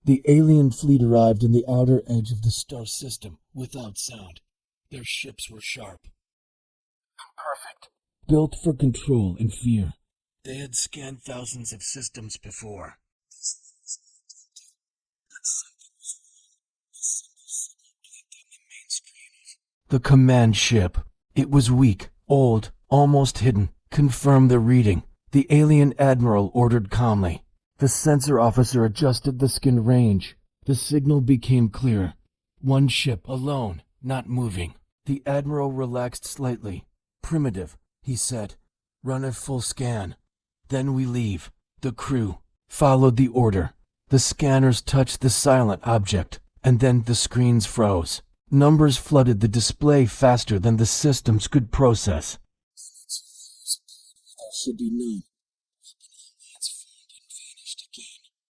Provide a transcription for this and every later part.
The alien fleet arrived in the outer edge of the star system without sound. Their ships were sharp, perfect, built for control and fear. They had scanned thousands of systems before. The command ship. It was weak, old, almost hidden. Confirm the reading. The alien admiral ordered calmly. The sensor officer adjusted the skin range. The signal became clear. One ship alone, not moving. The admiral relaxed slightly. Primitive, he said. Run a full scan. Then we leave. The crew followed the order. The scanners touched the silent object, and then the screens froze. Numbers flooded the display faster than the systems could process. Should be known.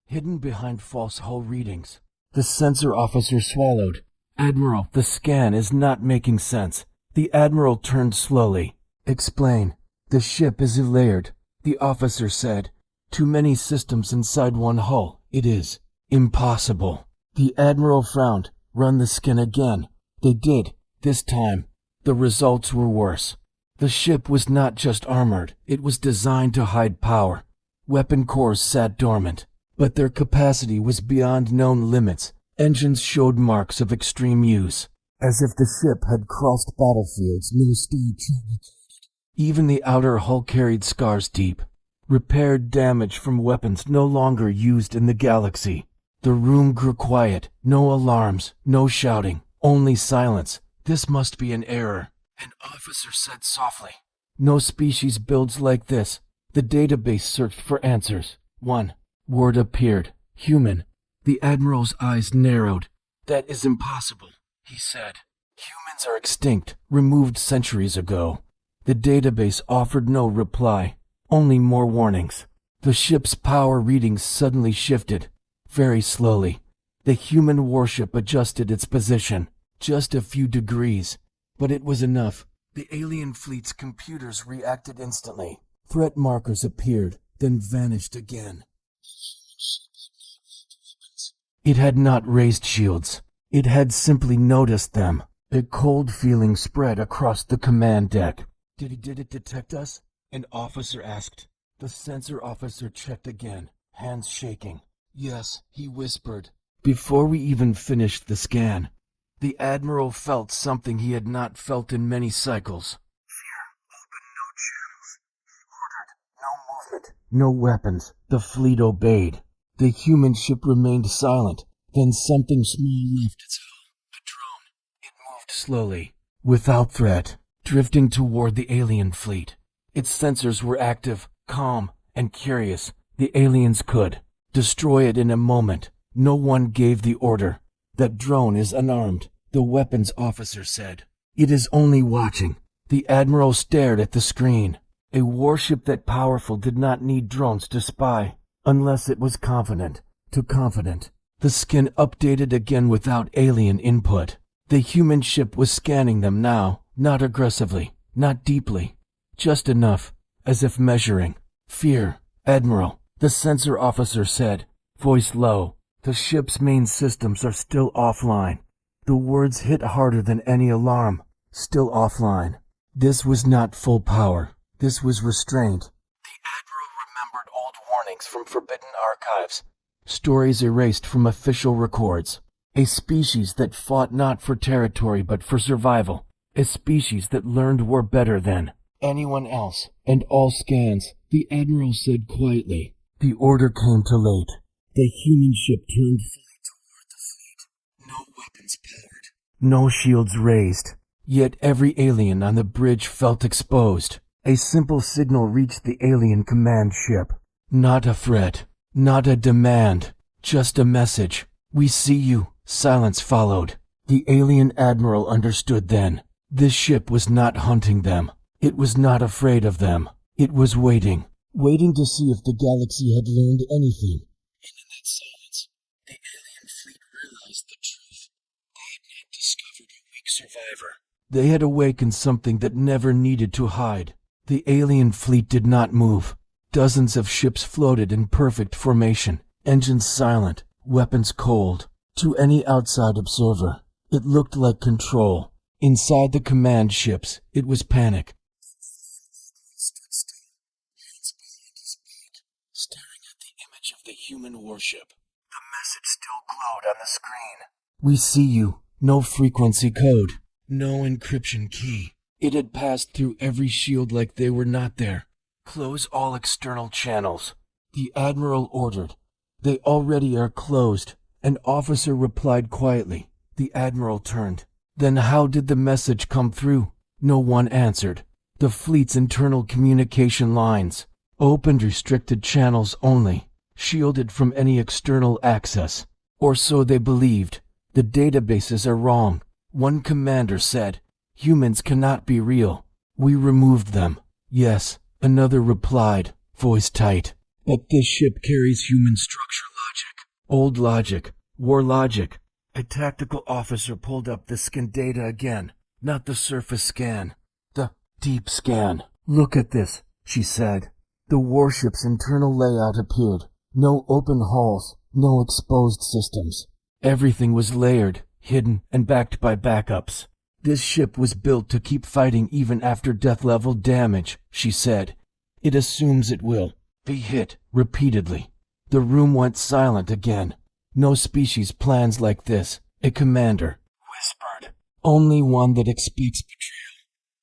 Hidden behind false hull readings. The sensor officer swallowed. Admiral, the scan is not making sense. The admiral turned slowly. Explain. The ship is layered, the officer said. Too many systems inside one hull. It is impossible. The admiral frowned. Run the scan again. They did. This time, the results were worse. The ship was not just armored. It was designed to hide power. Weapon cores sat dormant, but their capacity was beyond known limits. Engines showed marks of extreme use, as if the ship had crossed battlefields no steam traveled. Even the outer hull carried scars deep, repaired damage from weapons no longer used in the galaxy. The room grew quiet, no alarms, no shouting, only silence. This must be an error, an officer said softly. No species builds like this. The database searched for answers. One word appeared. Human. The admiral's eyes narrowed. That is impossible, he said. Humans are extinct, removed centuries ago. The database offered no reply, only more warnings. The ship's power readings suddenly shifted, very slowly. The human warship adjusted its position, just a few degrees, but it was enough. The alien fleet's computers reacted instantly. Threat markers appeared, then vanished again. It had not raised shields. It had simply noticed them. A cold feeling spread across the command deck. Did it detect us? An officer asked. The sensor officer checked again, hands shaking. Yes, he whispered. Before we even finished the scan, the admiral felt something he had not felt in many cycles. Fear. Open no channels. He ordered. No movement. No weapons. The fleet obeyed. The human ship remained silent. Then something small left its hull. A drone. It moved slowly, without threat, drifting toward the alien fleet. Its sensors were active, calm, and curious. The aliens could destroy it in a moment. No one gave the order. That drone is unarmed, the weapons officer said. It is only watching. The admiral stared at the screen. A warship that powerful did not need drones to spy, unless it was confident. Too confident. The skin updated again without alien input. The human ship was scanning them now, not aggressively, not deeply, just enough, as if measuring. Fear, Admiral, the sensor officer said, voice low. The ship's main systems are still offline. The words hit harder than any alarm. Still offline. This was not full power. This was restraint. The Admiral remembered old warnings from forbidden archives. Stories erased from official records. A species that fought not for territory but for survival. A species that learned war better than anyone else. And all scans, the Admiral said quietly. The order came too late. The human ship turned fully toward the fleet. No weapons powered. No shields raised. Yet every alien on the bridge felt exposed. A simple signal reached the alien command ship. Not a threat. Not a demand. Just a message. We see you. Silence followed. The alien admiral understood then. This ship was not hunting them. It was not afraid of them. It was waiting. Waiting to see if the galaxy had learned anything. And in that silence, the alien fleet realized the truth. They had not discovered a weak survivor. They had awakened something that never needed to hide. The alien fleet did not move. Dozens of ships floated in perfect formation, engines silent, weapons cold. To any outside observer, it looked like control. Inside the command ships, it was panic. Stood still, hands behind his back, staring at the image of the human warship. The message still glowed on the screen. We see you. No frequency code. No encryption key. It had passed through every shield like they were not there. Close all external channels. The Admiral ordered. They already are closed. An officer replied quietly. The Admiral turned. Then how did the message come through? No one answered. The fleet's internal communication lines. Opened restricted channels only. Shielded from any external access. Or so they believed. The databases are wrong. One commander said, humans cannot be real. We removed them. Yes, another replied, voice tight. But this ship carries human structure logic. Old logic. War logic. A tactical officer pulled up the scan data again. Not the surface scan. The deep scan. Look at this, she said. The warship's internal layout appeared. No open halls. No exposed systems. Everything was layered, hidden, and backed by backups. This ship was built to keep fighting even after death-level damage, she said. It assumes it will be hit repeatedly. The room went silent again. No species plans like this, a commander whispered. Only one that expects betrayal.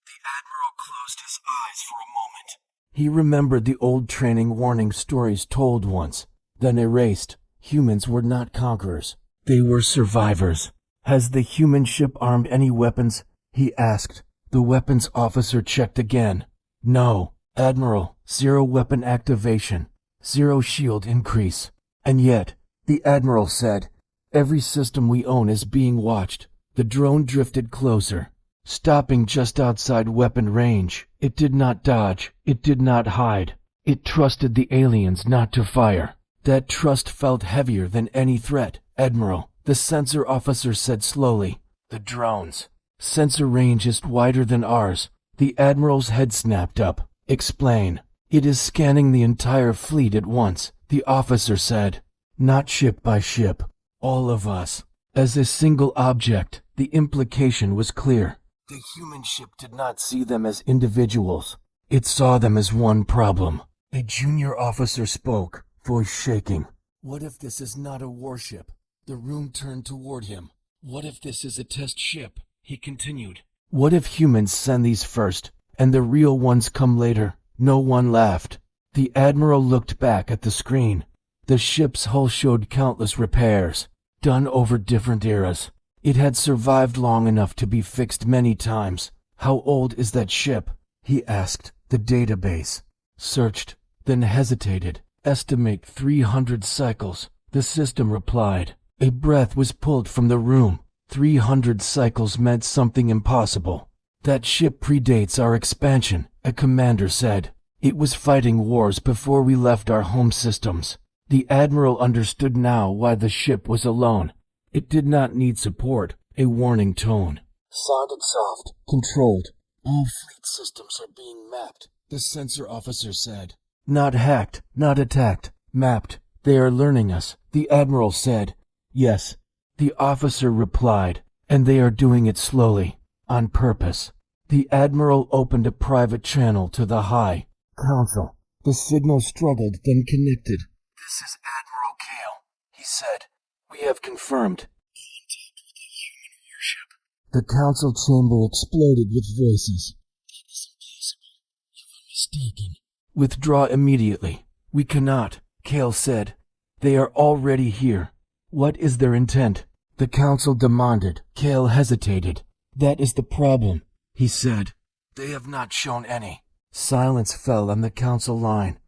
The Admiral closed his eyes for a moment. He remembered the old training warning stories told once, then erased. Humans were not conquerors. They were survivors. Has the human ship armed any weapons? He asked. The weapons officer checked again. No, Admiral, 0 weapon activation, 0 shield increase. And yet, the Admiral said, every system we own is being watched. The drone drifted closer, stopping just outside weapon range. It did not dodge. It did not hide. It trusted the aliens not to fire. That trust felt heavier than any threat. Admiral, the sensor officer said slowly. The drones. Sensor range is wider than ours. The Admiral's head snapped up. Explain. It is scanning the entire fleet at once, the officer said. Not ship by ship. All of us. As a single object, the implication was clear. The human ship did not see them as individuals. It saw them as one problem. A junior officer spoke, voice shaking. What if this is not a warship? The room turned toward him. What if this is a test ship? He continued. What if humans send these first, and the real ones come later? No one laughed. The Admiral looked back at the screen. The ship's hull showed countless repairs, done over different eras. It had survived long enough to be fixed many times. How old is that ship? He asked. The database. Searched, then hesitated. Estimate 300 cycles. The system replied. A breath was pulled from the room. 300 cycles meant something impossible. That ship predates our expansion, a commander said. It was fighting wars before we left our home systems. The Admiral understood now why the ship was alone. It did not need support, a warning tone. Sounded soft, controlled. All fleet systems are being mapped, the sensor officer said. Not hacked, not attacked, mapped. They are learning us, the Admiral said. Yes, the officer replied, and they are doing it slowly, on purpose. The Admiral opened a private channel to the High Council. The signal struggled, then connected. This is Admiral Kale, he said. We have confirmed contact with a human warship. The council chamber exploded with voices. That is impossible. You are mistaken. Withdraw immediately. We cannot, Kale said. They are already here. What is their intent? The council demanded. Kale hesitated. That is the problem, he said. They have not shown any. Silence fell on the council line.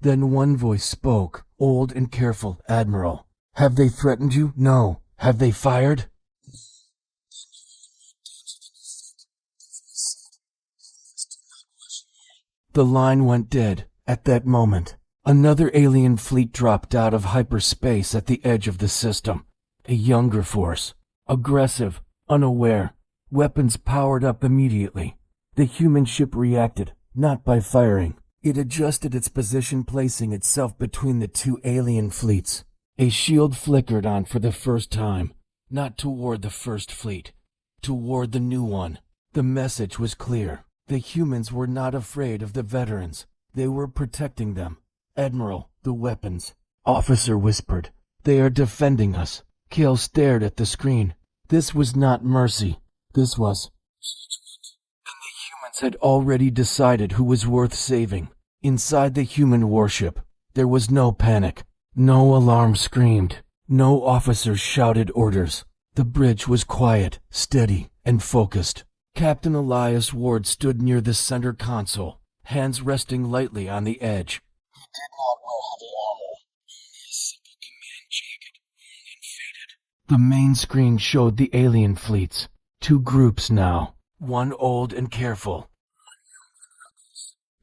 Then one voice spoke, old and careful. Admiral. Have they threatened you? No. Have they fired? The line went dead. At that moment, another alien fleet dropped out of hyperspace at the edge of the system. A younger force. Aggressive, unaware. Weapons powered up immediately. The human ship reacted, not by firing. It adjusted its position, placing itself between the two alien fleets. A shield flickered on for the first time, not toward the First Fleet, toward the new one. The message was clear. The humans were not afraid of the veterans. They were protecting them. Admiral, the weapons. Officer whispered. They are defending us. Kale stared at the screen. This was not mercy. This was... And the humans had already decided who was worth saving. Inside the human warship, there was no panic. No alarm screamed. No officers shouted orders. The bridge was quiet, steady, and focused. Captain Elias Ward stood near the center console, hands resting lightly on the edge. He did not wear heavy armor, only a simple command jacket, worn and faded. The main screen showed the alien fleets. Two groups now, one old and careful.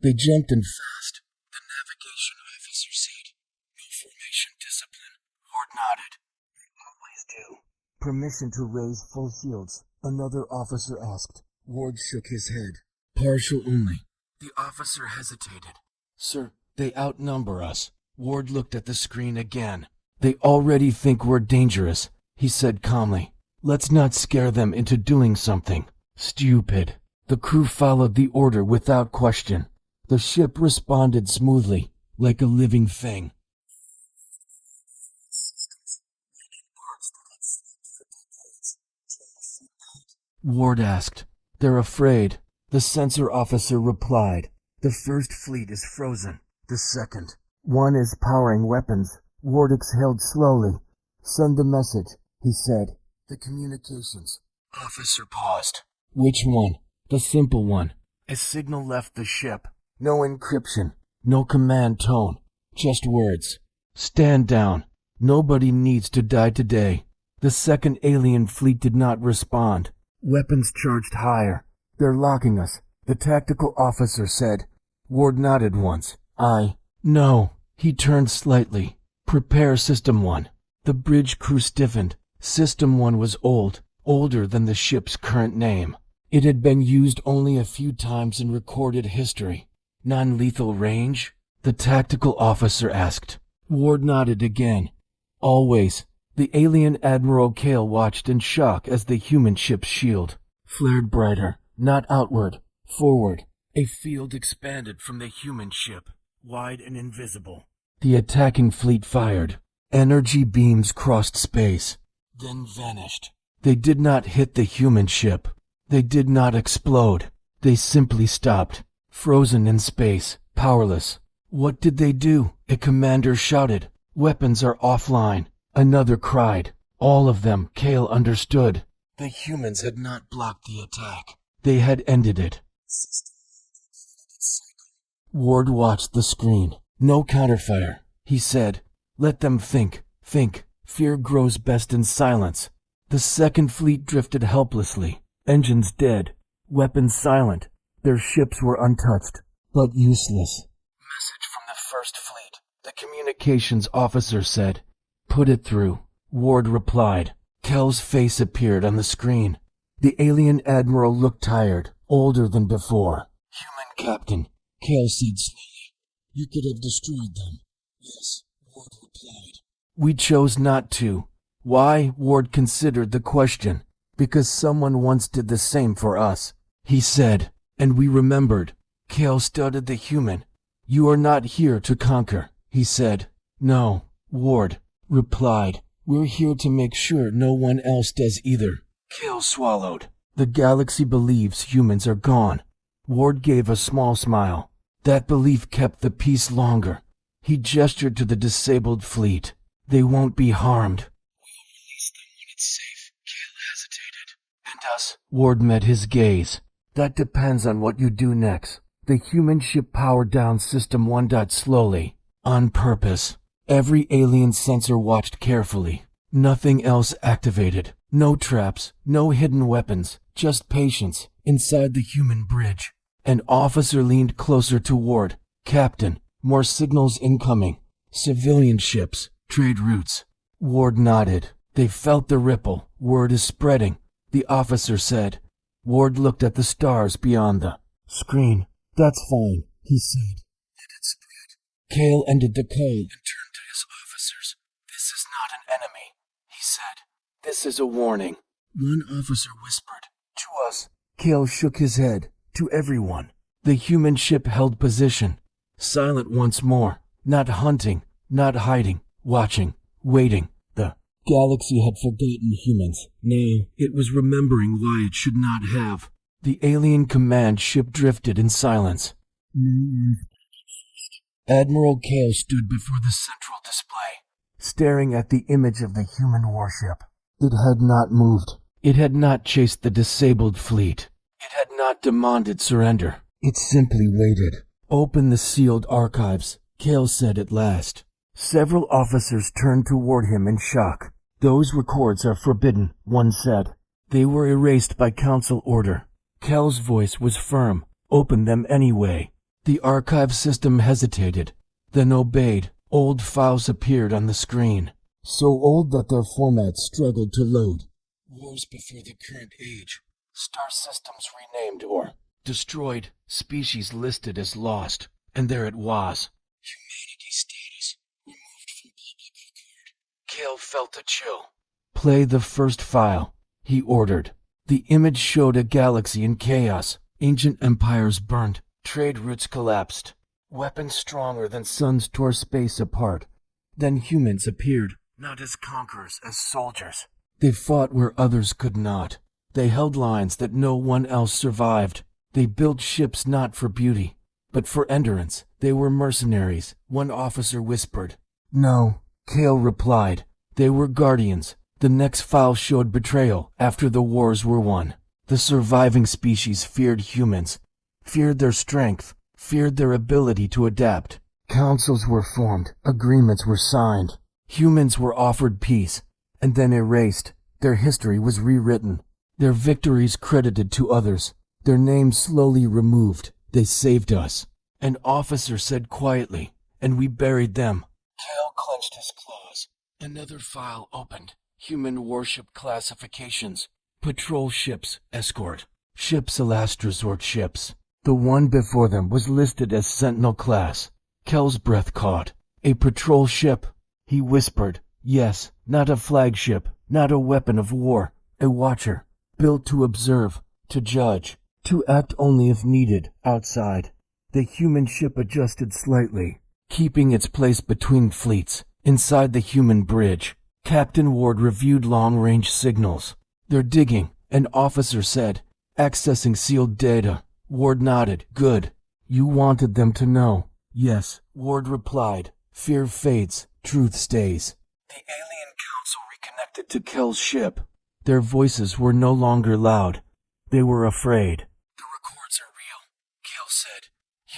They jumped in fast. The navigation officer said, "No formation discipline." Ward nodded. "We always do." "Permission to raise full shields," another officer asked. Ward shook his head. "Partial only." The officer hesitated. "Sir, they outnumber us." Ward looked at the screen again. "They already think we're dangerous," he said calmly. "Let's not scare them into doing something stupid." The crew followed the order without question. The ship responded smoothly, like a living thing. Ward asked. "They're afraid." The sensor officer replied. "The First Fleet is frozen. The second. One is powering weapons." Ward exhaled slowly. "Send the message," he said. "The communications." Officer paused. "Which one?" "The simple one." A signal left the ship. No encryption. No command tone. Just words. "Stand down. Nobody needs to die today." The second alien fleet did not respond. Weapons charged higher. "They're locking us," the tactical officer said. Ward nodded once. No." He turned slightly. "Prepare System 1." The bridge crew stiffened. System 1 was old, older than the ship's current name. It had been used only a few times in recorded history. "Non-lethal range?" the tactical officer asked. Ward nodded again. "Always." The alien Admiral Kale watched in shock as the human ship's shield flared brighter, not outward, forward. A field expanded from the human ship, wide and invisible. The attacking fleet fired. Energy beams crossed space, then vanished. They did not hit the human ship. They did not explode. They simply stopped, frozen in space, powerless. "What did they do?" a commander shouted. "Weapons are offline." Another cried. All of them, Kale understood. The humans had not blocked the attack. They had ended it. Ward watched the screen. "No counterfire," he said. "Let them think. Think. Fear grows best in silence." The second fleet drifted helplessly. Engines dead. Weapons silent. Their ships were untouched, but useless. "Message from the First Fleet," the communications officer said. "Put it through," Ward replied. Kel's face appeared on the screen. The alien admiral looked tired, older than before. "Human captain," Kale said slowly. "You could have destroyed them." "Yes," Ward replied. "We chose not to." Why? Ward considered the question. "Because someone once did the same for us," he said, and we remembered. Kale studied the human. "You are not here to conquer," he said. "No," Ward replied. "We're here to make sure no one else does either." Kale swallowed. "The galaxy believes humans are gone." Ward gave a small smile. That belief kept the peace longer. He gestured to the disabled fleet. "They won't be harmed." "We'll release them when it's safe." Kale hesitated. "And us?" Ward met his gaze. "That depends on what you do next." The human ship powered down System 1. Slowly, on purpose. Every alien sensor watched carefully. Nothing else activated. No traps, no hidden weapons, just patience inside the human bridge. An officer leaned closer to Ward. "Captain, more signals incoming. Civilian ships, trade routes." Ward nodded. They felt the ripple. "Word is spreading," the officer said. Ward looked at the stars beyond the screen. "That's fine," he said. "Let it spread." Kale ended the call and turned to his officers. "This is enemy, he said. This is a warning. One officer whispered. To us. Kale shook his head. To everyone. The human ship held position. Silent once more. Not hunting, not hiding, watching, waiting. The galaxy had forgotten humans. Now it was remembering why it should not have. The alien command ship drifted in silence. Admiral Kale stood before the central display, staring at the image of the human warship. It had not moved. It had not chased the disabled fleet. It had not demanded surrender. It simply waited. Open the sealed archives, Kale said at last. Several officers turned toward him in shock. Those records are forbidden, one said. They were erased by council order. Kale's voice was firm. Open them anyway. The archive system hesitated, then obeyed. Old files appeared on the screen, so old that their formats struggled to load. Wars before the current age. Star systems renamed or destroyed. Species listed as lost. And there it was. Humanity status removed from public record. Kale felt a chill. Play the first file, he ordered. The image showed a galaxy in chaos. Ancient empires burned. Trade routes collapsed. Weapons stronger than suns tore space apart. Then humans appeared, not as conquerors, as soldiers. They fought where others could not. They held lines that no one else survived. They built ships not for beauty, but for endurance. They were mercenaries, one officer whispered. No, Kale replied. They were guardians. The next file showed betrayal after the wars were won. The surviving species feared humans, feared their strength, feared their ability to adapt. Councils were formed, agreements were signed. Humans were offered peace, and then erased. Their history was rewritten, their victories credited to others, their names slowly removed. They saved us. An officer said quietly, and we buried them. Kale clenched his claws. Another file opened. Human warship classifications. Patrol ships, escort. Ships, last resort ships. The one before them was listed as Sentinel class. Kel's breath caught. A patrol ship, he whispered. Yes, not a flagship, not a weapon of war. A watcher, built to observe, to judge, to act only if needed, outside. The human ship adjusted slightly, keeping its place between fleets. Inside the human bridge, Captain Ward reviewed long-range signals. They're digging, an officer said. Accessing sealed data. Ward nodded. Good. You wanted them to know. Yes, Ward replied. Fear fades, truth stays. The alien council reconnected to Kel's ship. Their voices were no longer loud. They were afraid. The records are real, Kale said.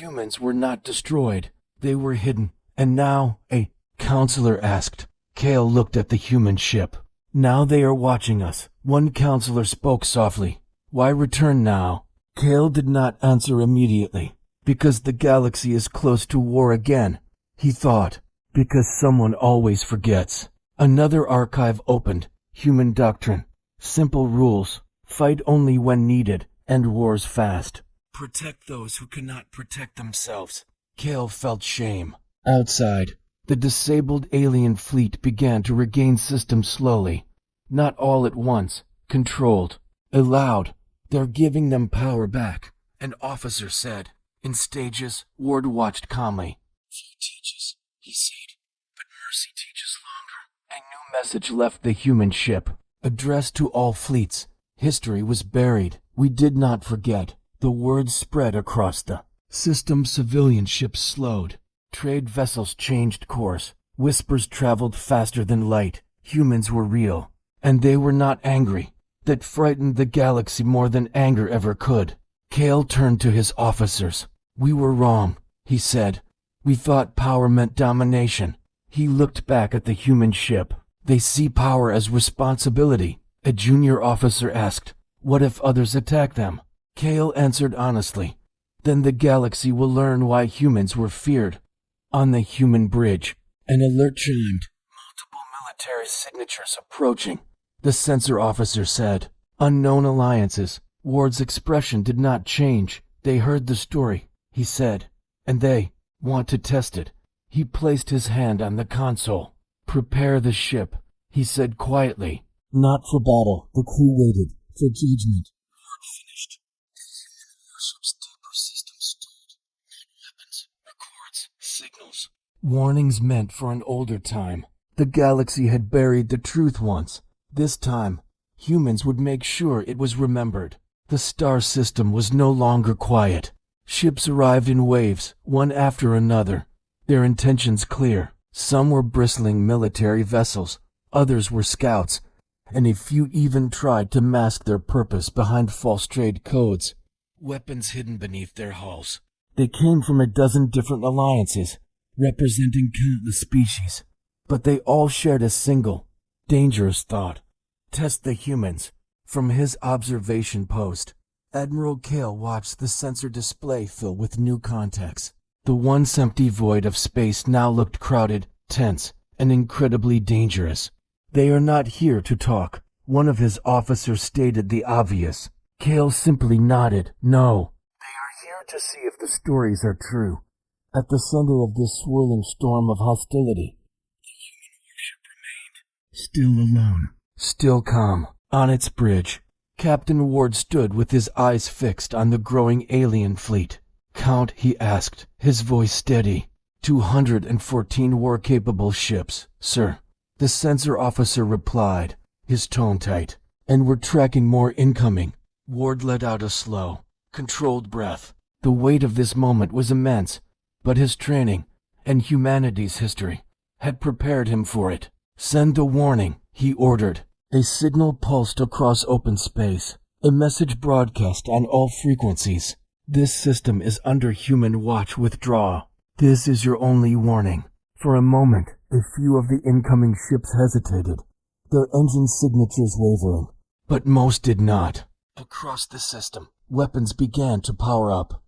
Humans were not destroyed. They were hidden. And now, a counselor asked. Kale looked at the human ship. Now they are watching us. One counselor spoke softly. Why return now? Kale did not answer immediately. Because the galaxy is close to war again, he thought. Because someone always forgets. Another archive opened. Human doctrine. Simple rules. Fight only when needed. End wars fast. Protect those who cannot protect themselves. Kale felt shame. Outside, the disabled alien fleet began to regain systems slowly. Not all at once. Controlled. Allowed. They're giving them power back, an officer said. In stages, Ward watched calmly. Few teaches, he said, but mercy teaches longer. A new message left the human ship, addressed to all fleets. History was buried. We did not forget. The word spread across the system. Civilian ships slowed. Trade vessels changed course. Whispers traveled faster than light. Humans were real, and they were not angry. That frightened the galaxy more than anger ever could. Kale turned to his officers. We were wrong, he said. We thought power meant domination. He looked back at the human ship. They see power as responsibility. A junior officer asked, what if others attack them? Kale answered honestly. Then the galaxy will learn why humans were feared. On the human bridge, an alert chimed. Multiple military signatures approaching. The sensor officer said. Unknown alliances. Ward's expression did not change. They heard the story, he said, and they want to test it. He placed his hand on the console. Prepare the ship, he said quietly. Not for battle. The crew waited. For judgment. Finished. Warship's deeper system stalled. Not weapons, records, signals. Warnings meant for an older time. The galaxy had buried the truth once. This time, humans would make sure it was remembered. The star system was no longer quiet. Ships arrived in waves, one after another, their intentions clear. Some were bristling military vessels, others were scouts, and a few even tried to mask their purpose behind false trade codes, weapons hidden beneath their hulls. They came from a dozen different alliances, representing countless species, but they all shared a single, dangerous thought: test the humans. From his observation post, Admiral Kale watched the sensor display fill with new contacts. The once empty void of space now looked crowded, tense, and incredibly dangerous. They are not here to talk. One of his officers stated the obvious. Kale simply nodded. No. They are here to see if the stories are true. At the center of this swirling storm of hostility, the human warship remained. Still alone. Still calm. On its bridge, Captain Ward stood with his eyes fixed on the growing alien fleet. Count, he asked, his voice steady. 214 war-capable ships, sir. The sensor officer replied, his tone tight. And we're tracking more incoming. Ward let out a slow, controlled breath. The weight of this moment was immense, but his training, and humanity's history, had prepared him for it. Send a warning, he ordered. A signal pulsed across open space, a message broadcast on all frequencies. This system is under human watch. Withdraw. This is your only warning. For a moment, a few of the incoming ships hesitated, their engine signatures wavering. But most did not. Across the system, weapons began to power up.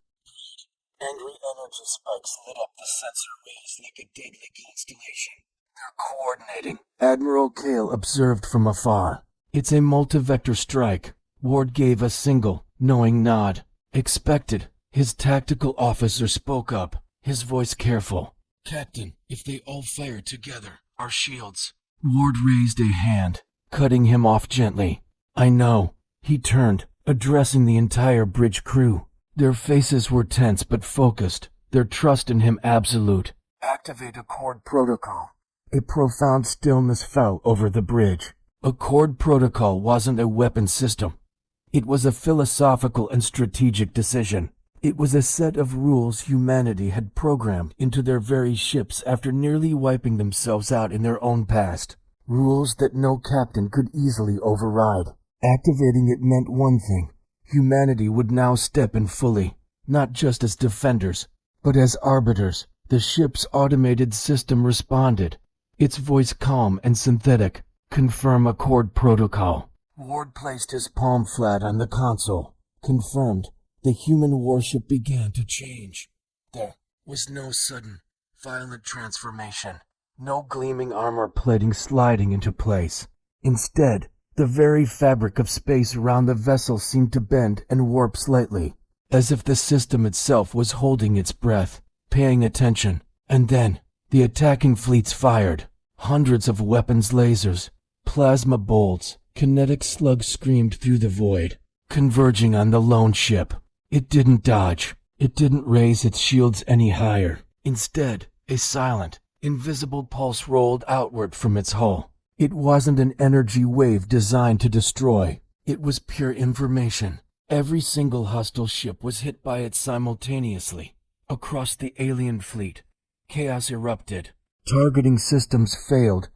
Angry energy spikes lit up the sensor rays like a deadly constellation. They're coordinating. Admiral Kale observed from afar. It's a multi-vector strike. Ward gave a single, knowing nod. Expected. His tactical officer spoke up, his voice careful. Captain, if they all fire together, our shields. Ward raised a hand, cutting him off gently. I know. He turned, addressing the entire bridge crew. Their faces were tense but focused, their trust in him absolute. Activate Accord Protocol. A profound stillness fell over the bridge. Accord Protocol wasn't a weapon system. It was a philosophical and strategic decision. It was a set of rules humanity had programmed into their very ships after nearly wiping themselves out in their own past. Rules that no captain could easily override. Activating it meant one thing. Humanity would now step in fully, not just as defenders, but as arbiters. The ship's automated system responded, its voice calm and synthetic. Confirm Accord Protocol. Ward placed his palm flat on the console. Confirmed. The human warship began to change. There was no sudden, violent transformation. No gleaming armor plating sliding into place. Instead, the very fabric of space around the vessel seemed to bend and warp slightly, as if the system itself was holding its breath, paying attention. And then, the attacking fleets fired. Hundreds of weapons, lasers, plasma bolts, kinetic slugs screamed through the void, converging on the lone ship. It didn't dodge. It didn't raise its shields any higher. Instead, a silent, invisible pulse rolled outward from its hull. It wasn't an energy wave designed to destroy. It was pure information. Every single hostile ship was hit by it simultaneously. Across the alien fleet, chaos erupted. Targeting systems failed,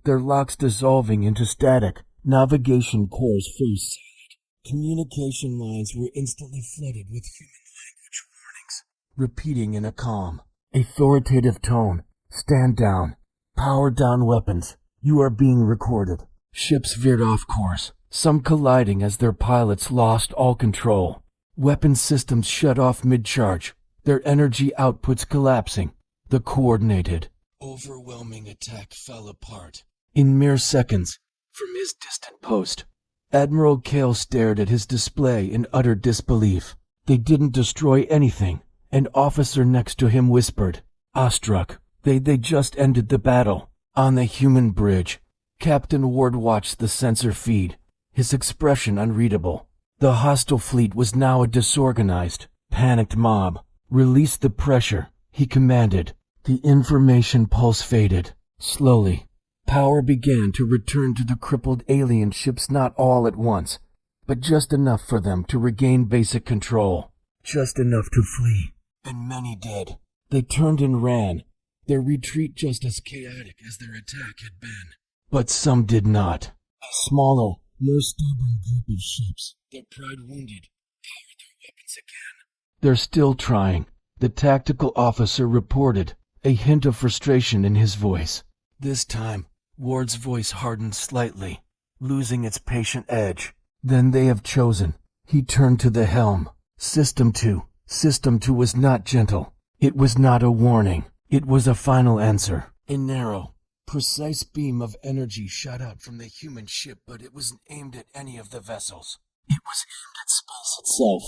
their locks dissolving into static. Navigation cores froze solid. Communication lines were instantly flooded with human language warnings, repeating in a calm, authoritative tone. Stand down. Power down weapons. You are being recorded. Ships veered off course, some colliding as their pilots lost all control. Weapon systems shut off mid-charge, their energy outputs collapsing. The coordinated, overwhelming attack fell apart. In mere seconds, from his distant post, Admiral Kale stared at his display in utter disbelief. They didn't destroy anything. An officer next to him whispered, awestruck. They just ended the battle. On the human bridge, Captain Ward watched the sensor feed, his expression unreadable. The hostile fleet was now a disorganized, panicked mob. "Release the pressure," he commanded. The information pulse faded. Slowly, power began to return to the crippled alien ships, not all at once, but just enough for them to regain basic control. Just enough to flee. And many did. They turned and ran, their retreat just as chaotic as their attack had been. But some did not. A smaller, more stubborn group of ships, their pride wounded, powered their weapons again. "They're still trying," the tactical officer reported, a hint of frustration in his voice. This time, Ward's voice hardened slightly, losing its patient edge. "Then they have chosen." He turned to the helm. System 2. System 2 was not gentle. It was not a warning. It was a final answer. A narrow, precise beam of energy shot out from the human ship, but it wasn't aimed at any of the vessels. It was aimed at space itself.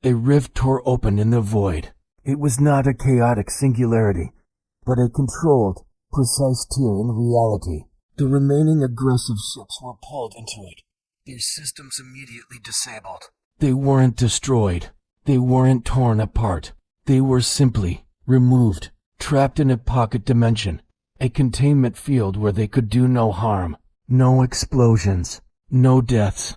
A rift tore open in the void. It was not a chaotic singularity, but a controlled, precise tear in reality. The remaining aggressive ships were pulled into it, their systems immediately disabled. They weren't destroyed. They weren't torn apart. They were simply removed, trapped in a pocket dimension, a containment field where they could do no harm. No explosions, no deaths.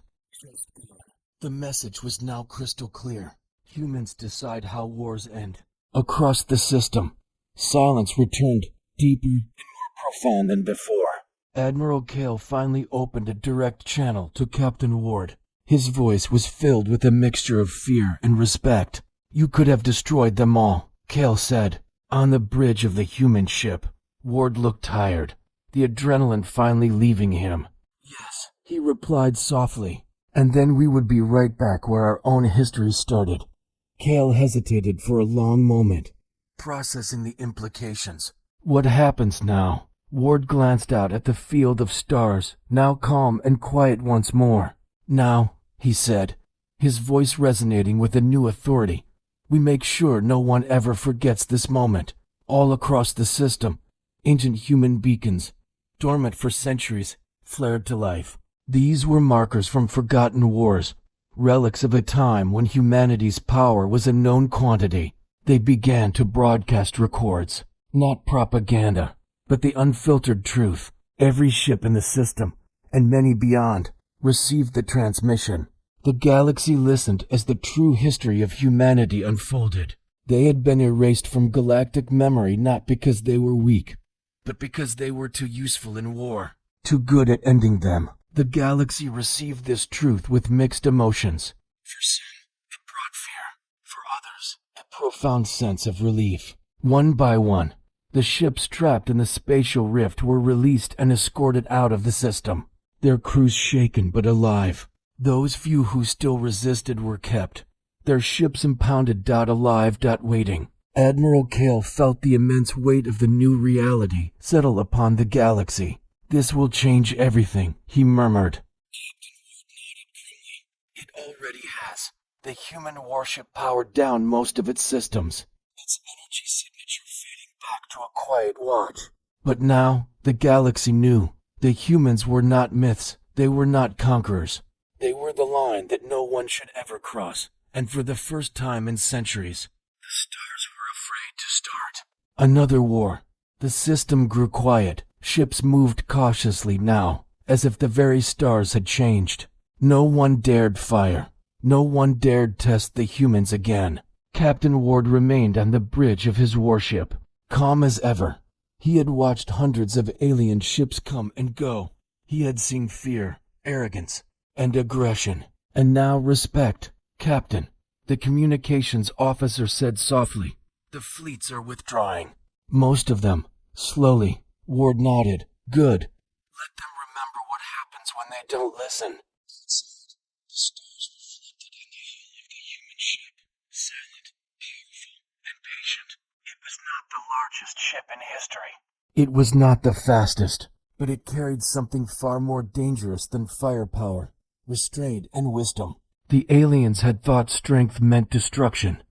The message was now crystal clear. Humans decide how wars end. Across the system, silence returned, deeper and more profound than before. Admiral Cale finally opened a direct channel to Captain Ward. His voice was filled with a mixture of fear and respect. "You could have destroyed them all," Cale said, on the bridge of the human ship. Ward looked tired, the adrenaline finally leaving him. "Yes," he replied softly, "and then we would be right back where our own history started." Cale hesitated for a long moment, processing the implications. "What happens now?" Ward glanced out at the field of stars, now calm and quiet once more. "Now," he said, his voice resonating with a new authority, "we make sure no one ever forgets this moment. All across the system, ancient human beacons, dormant for centuries, flared to life. These were markers from forgotten wars, relics of a time when humanity's power was a known quantity. They began to broadcast records, not propaganda, but the unfiltered truth. Every ship in the system, and many beyond, received the transmission. The galaxy listened as the true history of humanity unfolded. They had been erased from galactic memory not because they were weak, but because they were too useful in war, too good at ending them. The galaxy received this truth with mixed emotions. For some, it brought fear. For others, a profound sense of relief. One by one, the ships trapped in the spatial rift were released and escorted out of the system, their crews shaken but alive. Those few who still resisted were kept, their ships impounded, alive, waiting. Admiral Cale felt the immense weight of the new reality settle upon the galaxy. "This will change everything," he murmured. Captain Ward nodded grimly. "It already has. The human warship powered down most of its systems, its energy signature fading back to a quiet watch. But now, the galaxy knew. The humans were not myths. They were not conquerors. They were the line that no one should ever cross. And for the first time in centuries, the stars were afraid to start. Another war. The system grew quiet. Ships moved cautiously now, as if the very stars had changed. No one dared fire. No one dared test the humans again. Captain Ward remained on the bridge of his warship, calm as ever. He had watched hundreds of alien ships come and go. He had seen fear, arrogance, and aggression, and now respect. "Captain," the communications officer said softly, "the fleets are withdrawing." "Most of them." Slowly, Ward nodded. "Good. Let them remember what happens when they don't listen." Outside, the stars reflected in the hull of the human ship, silent, powerful, and patient. It was not the largest ship in history. It was not the fastest, but it carried something far more dangerous than firepower, restraint, and wisdom. The aliens had thought strength meant destruction.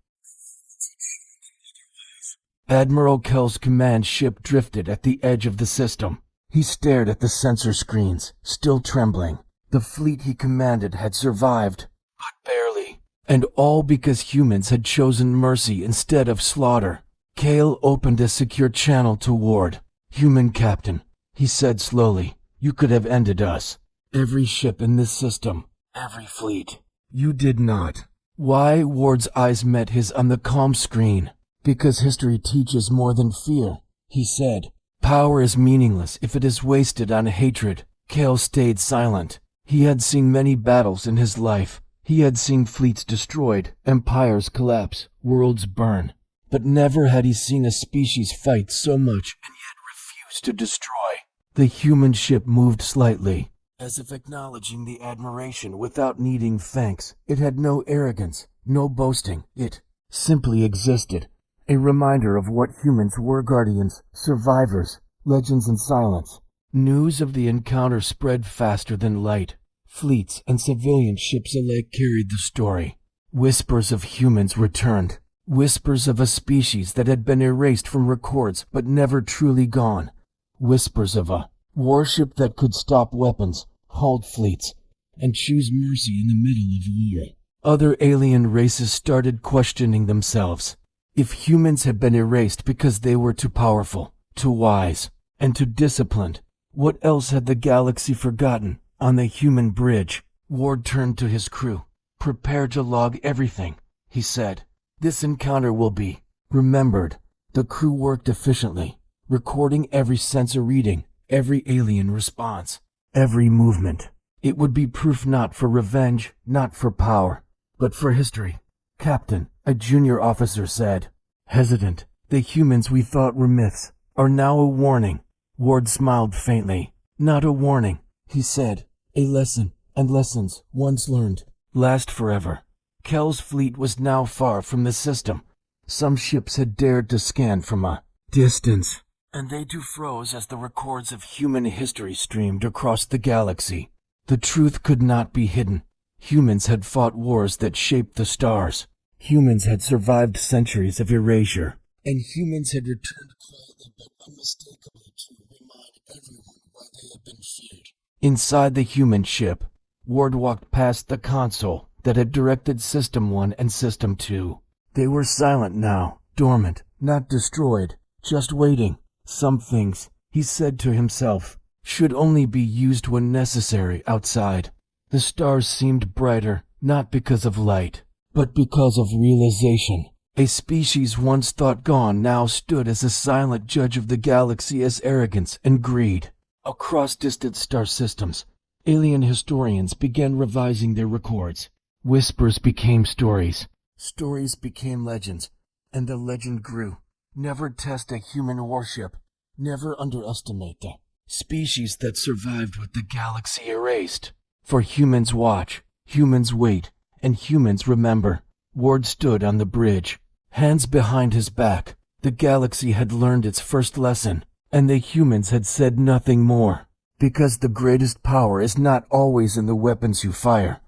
Admiral Cale's command ship drifted at the edge of the system. He stared at the sensor screens, still trembling. The fleet he commanded had survived, but barely. And all because humans had chosen mercy instead of slaughter. Kale opened a secure channel to Ward. "Human captain," he said slowly, "you could have ended us. Every ship in this system, every fleet. You did not." Why? Ward's eyes met his on the comm screen. "Because history teaches more than fear," he said. "Power is meaningless if it is wasted on hatred." Kale stayed silent. He had seen many battles in his life. He had seen fleets destroyed, empires collapse, worlds burn. But never had he seen a species fight so much and yet refuse to destroy. The human ship moved slightly, as if acknowledging the admiration without needing thanks. It had no arrogance, no boasting. It simply existed. A reminder of what humans were: guardians, survivors, legends in silence. News of the encounter spread faster than light. Fleets and civilian ships alike carried the story. Whispers of humans returned. Whispers of a species that had been erased from records but never truly gone. Whispers of a warship that could stop weapons, halt fleets, and choose mercy in the middle of war. Other alien races started questioning themselves. If humans had been erased because they were too powerful, too wise, and too disciplined, what else had the galaxy forgotten? On the human bridge, Ward turned to his crew. "Prepare to log everything," he said. "This encounter will be remembered." The crew worked efficiently, recording every sensor reading, every alien response, every movement. It would be proof not for revenge, not for power, but for history. "Captain," a junior officer said, hesitant, "the humans we thought were myths are now a warning." Ward smiled faintly. "Not a warning," he said. "A lesson, and lessons, once learned, last forever." Kell's fleet was now far from the system. Some ships had dared to scan from a distance, and they too froze as the records of human history streamed across the galaxy. The truth could not be hidden. Humans had fought wars that shaped the stars. Humans had survived centuries of erasure. And humans had returned quietly but unmistakably to remind everyone why they had been feared. Inside the human ship, Ward walked past the console that had directed System 1 and System 2. They were silent now, dormant, not destroyed, just waiting. Some things, he said to himself, should only be used when necessary outside. The stars seemed brighter, not because of light, but because of realization. A species once thought gone now stood as a silent judge of the galaxy as arrogance and greed. Across distant star systems, alien historians began revising their records. Whispers became stories. Stories became legends, and the legend grew. Never test a human warship. Never underestimate the species that survived with the galaxy erased. For humans watch, humans wait, and humans remember. Ward stood on the bridge, hands behind his back. The galaxy had learned its first lesson, and the humans had said nothing more. Because the greatest power is not always in the weapons you fire,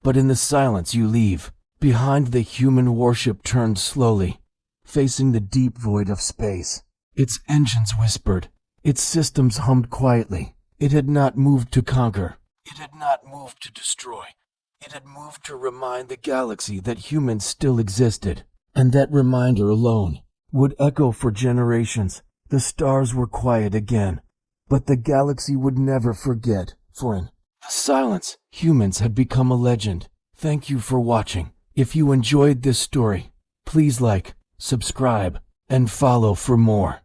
but in the silence you leave. Behind, the human warship turned slowly, facing the deep void of space. Its engines whispered. Its systems hummed quietly. It had not moved to conquer. It had not moved to destroy. It had moved to remind the galaxy that humans still existed. And that reminder alone would echo for generations. The stars were quiet again, but the galaxy would never forget, for in the silence, humans had become a legend. Thank you for watching. If you enjoyed this story, please like, subscribe, and follow for more.